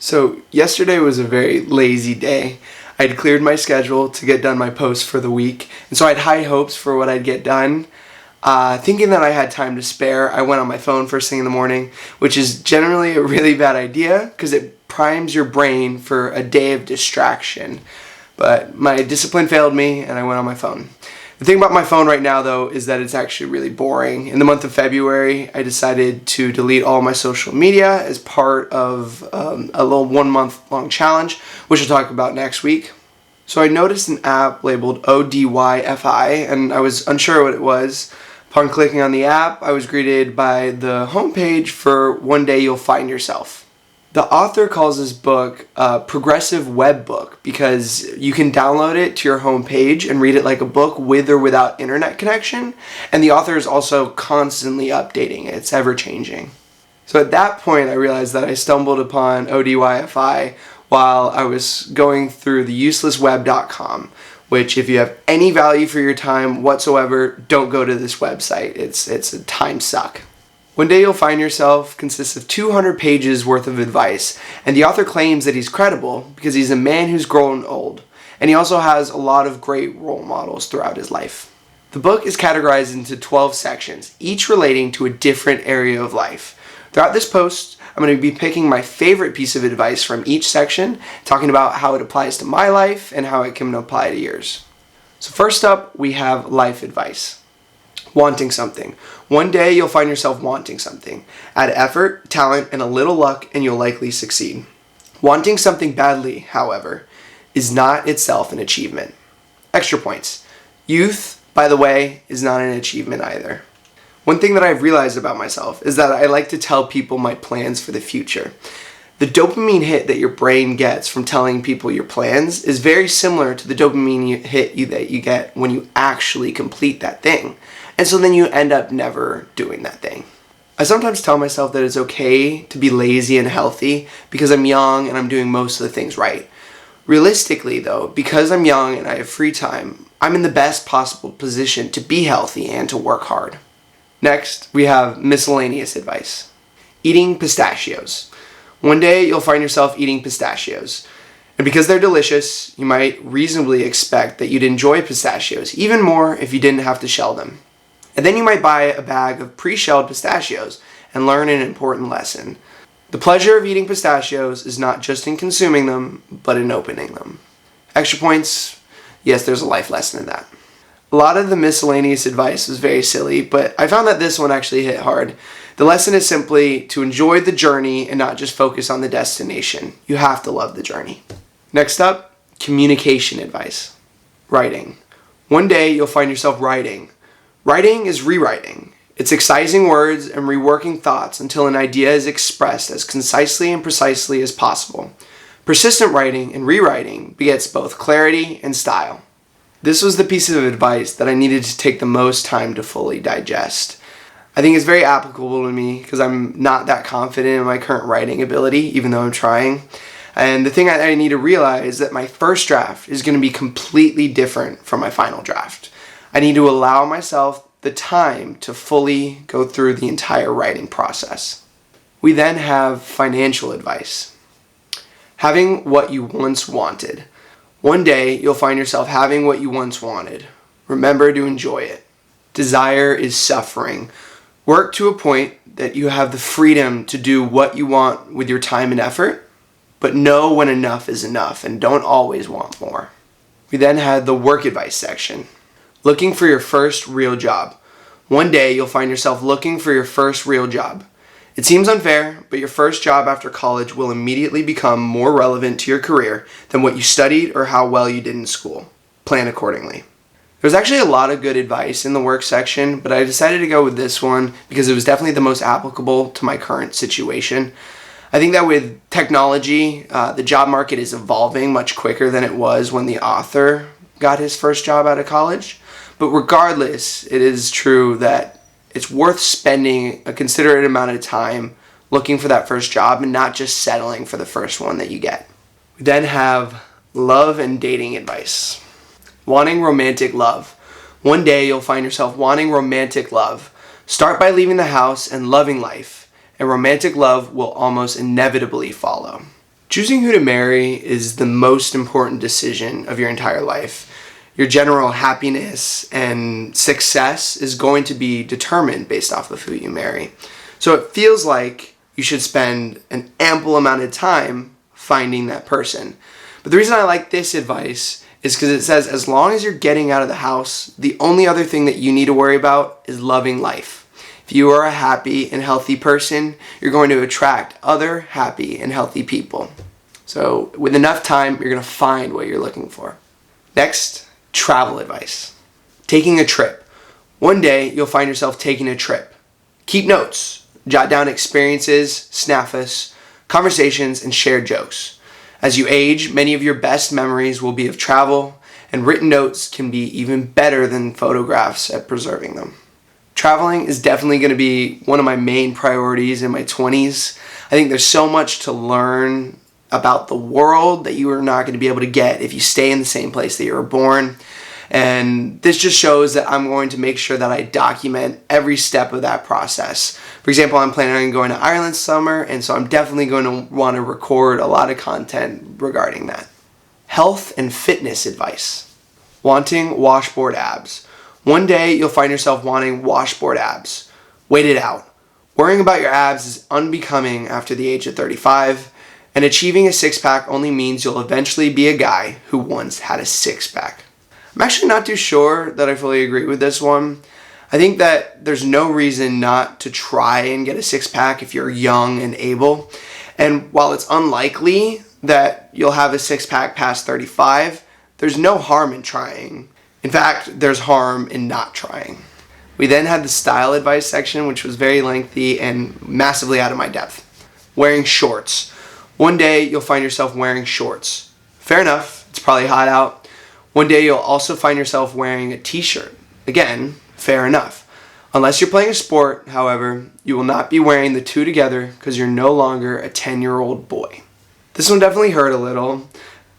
So yesterday was a very lazy day. I'd cleared my schedule to get done my posts for the week, and so I had high hopes for what I'd get done. Thinking that I had time to spare, I went on my phone first thing in the morning, which is generally a really bad idea because it primes your brain for a day of distraction. But my discipline failed me and I went on my phone. The thing about my phone right now, though, is that it's actually really boring. In the month of February, I decided to delete all my social media as part of a little 1 month long challenge, which I'll talk about next week. So I noticed an app labeled ODYFI, and I was unsure what it was. Upon clicking on the app, I was greeted by the homepage for One Day You'll Find Yourself. The author calls this book a progressive web book because you can download it to your homepage and read it like a book with or without internet connection, and the author is also constantly updating it. It's ever changing. So at that point, I realized that I stumbled upon ODYFI while I was going through the uselessweb.com, which if you have any value for your time whatsoever, don't go to this website. It's a time suck. One Day You'll Find Yourself consists of 200 pages worth of advice, and the author claims that he's credible because he's a man who's grown old, and he also has a lot of great role models throughout his life. The book is categorized into 12 sections, each relating to a different area of life. Throughout this post, I'm going to be picking my favorite piece of advice from each section, talking about how it applies to my life and how it can apply to yours. So first up, we have life advice. Wanting something. One day you'll find yourself wanting something. Add effort, talent, and a little luck, and you'll likely succeed. Wanting something badly, however, is not itself an achievement. Extra points. Youth, by the way, is not an achievement either. One thing that I've realized about myself is that I like to tell people my plans for the future. The dopamine hit that your brain gets from telling people your plans is very similar to the dopamine hit that you get when you actually complete that thing. And so then you end up never doing that thing. I sometimes tell myself that it's okay to be lazy and healthy because I'm young and I'm doing most of the things right. Realistically, though, because I'm young and I have free time, I'm in the best possible position to be healthy and to work hard. Next, we have miscellaneous advice. Eating pistachios. One day you'll find yourself eating pistachios. And because they're delicious, you might reasonably expect that you'd enjoy pistachios even more if you didn't have to shell them. And then you might buy a bag of pre-shelled pistachios and learn an important lesson. The pleasure of eating pistachios is not just in consuming them, but in opening them. Extra points? Yes, there's a life lesson in that. A lot of the miscellaneous advice was very silly, but I found that this one actually hit hard. The lesson is simply to enjoy the journey and not just focus on the destination. You have to love the journey. Next up, communication advice. Writing. One day you'll find yourself writing. Writing is rewriting. It's excising words and reworking thoughts until an idea is expressed as concisely and precisely as possible. Persistent writing and rewriting begets both clarity and style. This was the piece of advice that I needed to take the most time to fully digest. I think it's very applicable to me because I'm not that confident in my current writing ability, even though I'm trying. And the thing I need to realize is that my first draft is going to be completely different from my final draft. I need to allow myself the time to fully go through the entire writing process. We then have financial advice. Having what you once wanted. One day you'll find yourself having what you once wanted. Remember to enjoy it. Desire is suffering. Work to a point that you have the freedom to do what you want with your time and effort, but know when enough is enough and don't always want more. We then had the work advice section. Looking for your first real job. One day you'll find yourself looking for your first real job. It seems unfair, but your first job after college will immediately become more relevant to your career than what you studied or how well you did in school. Plan accordingly. There's actually a lot of good advice in the work section, but I decided to go with this one because it was definitely the most applicable to my current situation. I think that with technology, the job market is evolving much quicker than it was when the author got his first job out of college. But regardless, it is true that it's worth spending a considerate amount of time looking for that first job and not just settling for the first one that you get. We then have love and dating advice. Wanting romantic love. One day you'll find yourself wanting romantic love. Start by leaving the house and loving life, and romantic love will almost inevitably follow. Choosing who to marry is the most important decision of your entire life. Your general happiness and success is going to be determined based off of who you marry. So it feels like you should spend an ample amount of time finding that person. But the reason I like this advice is because it says as long as you're getting out of the house, the only other thing that you need to worry about is loving life. If you are a happy and healthy person, you're going to attract other happy and healthy people. So with enough time, you're going to find what you're looking for. Next, travel advice. Taking a trip. One day, you'll find yourself taking a trip. Keep notes. Jot down experiences, snaffus, conversations, and shared jokes. As you age, many of your best memories will be of travel, and written notes can be even better than photographs at preserving them. Traveling is definitely going to be one of my main priorities in my 20s. I think there's so much to learn about the world that you are not going to be able to get if you stay in the same place that you were born. And this just shows that I'm going to make sure that I document every step of that process. For example, I'm planning on going to Ireland this summer, and so I'm definitely going to want to record a lot of content regarding that. Health and fitness advice. Wanting washboard abs. One day, you'll find yourself wanting washboard abs. Wait it out. Worrying about your abs is unbecoming after the age of 35, and achieving a six-pack only means you'll eventually be a guy who once had a six-pack. I'm actually not too sure that I fully agree with this one. I think that there's no reason not to try and get a six-pack if you're young and able. And while it's unlikely that you'll have a six-pack past 35, there's no harm in trying. In fact, there's harm in not trying. We then had the style advice section, which was very lengthy and massively out of my depth. Wearing shorts. One day, you'll find yourself wearing shorts. Fair enough, it's probably hot out. One day, you'll also find yourself wearing a t-shirt. Again, fair enough. Unless you're playing a sport, however, you will not be wearing the two together because you're no longer a 10-year-old boy. This one definitely hurt a little.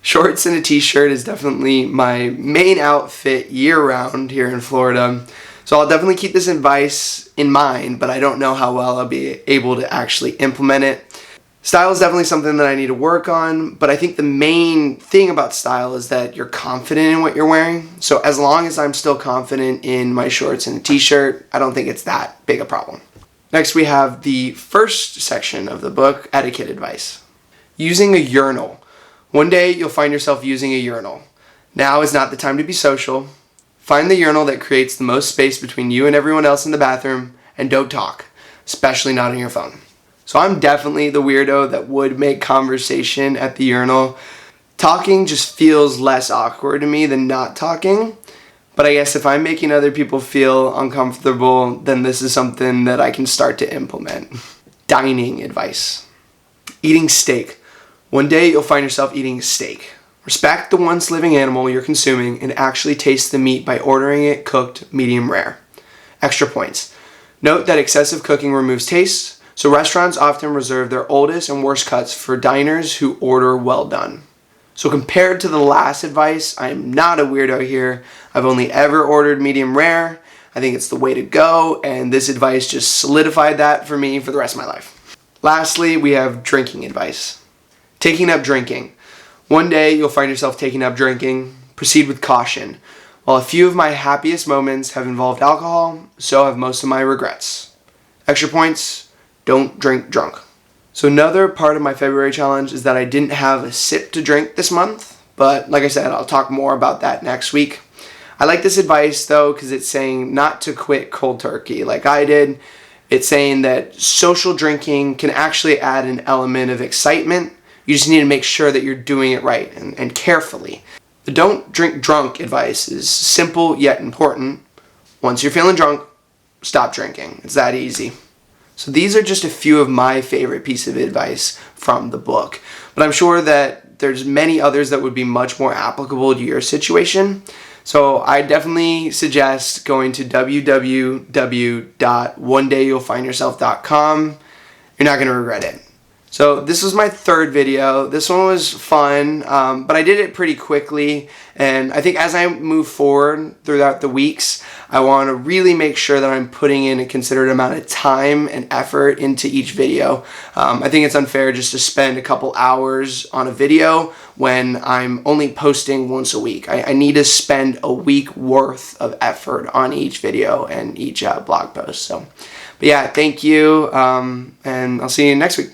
Shorts and a t-shirt is definitely my main outfit year-round here in Florida. So I'll definitely keep this advice in mind, but I don't know how well I'll be able to actually implement it. Style is definitely something that I need to work on, but I think the main thing about style is that you're confident in what you're wearing. So as long as I'm still confident in my shorts and a t-shirt, I don't think it's that big a problem. Next, we have the first section of the book, etiquette advice. Using a urinal. One day, you'll find yourself using a urinal. Now is not the time to be social. Find the urinal that creates the most space between you and everyone else in the bathroom, and don't talk, especially not on your phone. So I'm definitely the weirdo that would make conversation at the urinal. Talking just feels less awkward to me than not talking. But I guess if I'm making other people feel uncomfortable, then this is something that I can start to implement. Dining advice. Eating steak. One day you'll find yourself eating steak. Respect the once living animal you're consuming and actually taste the meat by ordering it cooked medium rare. Extra points. Note that excessive cooking removes taste, so restaurants often reserve their oldest and worst cuts for diners who order well done. So compared to the last advice, I am not a weirdo here. I've only ever ordered medium rare. I think it's the way to go, and this advice just solidified that for me for the rest of my life. Lastly, we have drinking advice. Taking up drinking. One day you'll find yourself taking up drinking. Proceed with caution. While a few of my happiest moments have involved alcohol, so have most of my regrets. Extra points, don't drink drunk. So another part of my February challenge is that I didn't have a sip to drink this month, but like I said, I'll talk more about that next week. I like this advice though because it's saying not to quit cold turkey like I did. It's saying that social drinking can actually add an element of excitement. You just need to make sure that you're doing it right and carefully. The don't drink drunk advice is simple yet important. Once you're feeling drunk, stop drinking. It's that easy. So these are just a few of my favorite pieces of advice from the book. But I'm sure that there's many others that would be much more applicable to your situation. So I definitely suggest going to www.onedayyoulfindyourself.com. You're not going to regret it. So this was my third video. This one was fun, but I did it pretty quickly, and I think as I move forward throughout the weeks, I want to really make sure that I'm putting in a considerate amount of time and effort into each video. I think it's unfair just to spend a couple hours on a video when I'm only posting once a week. I need to spend a week worth of effort on each video and each blog post. But yeah, thank you, and I'll see you next week.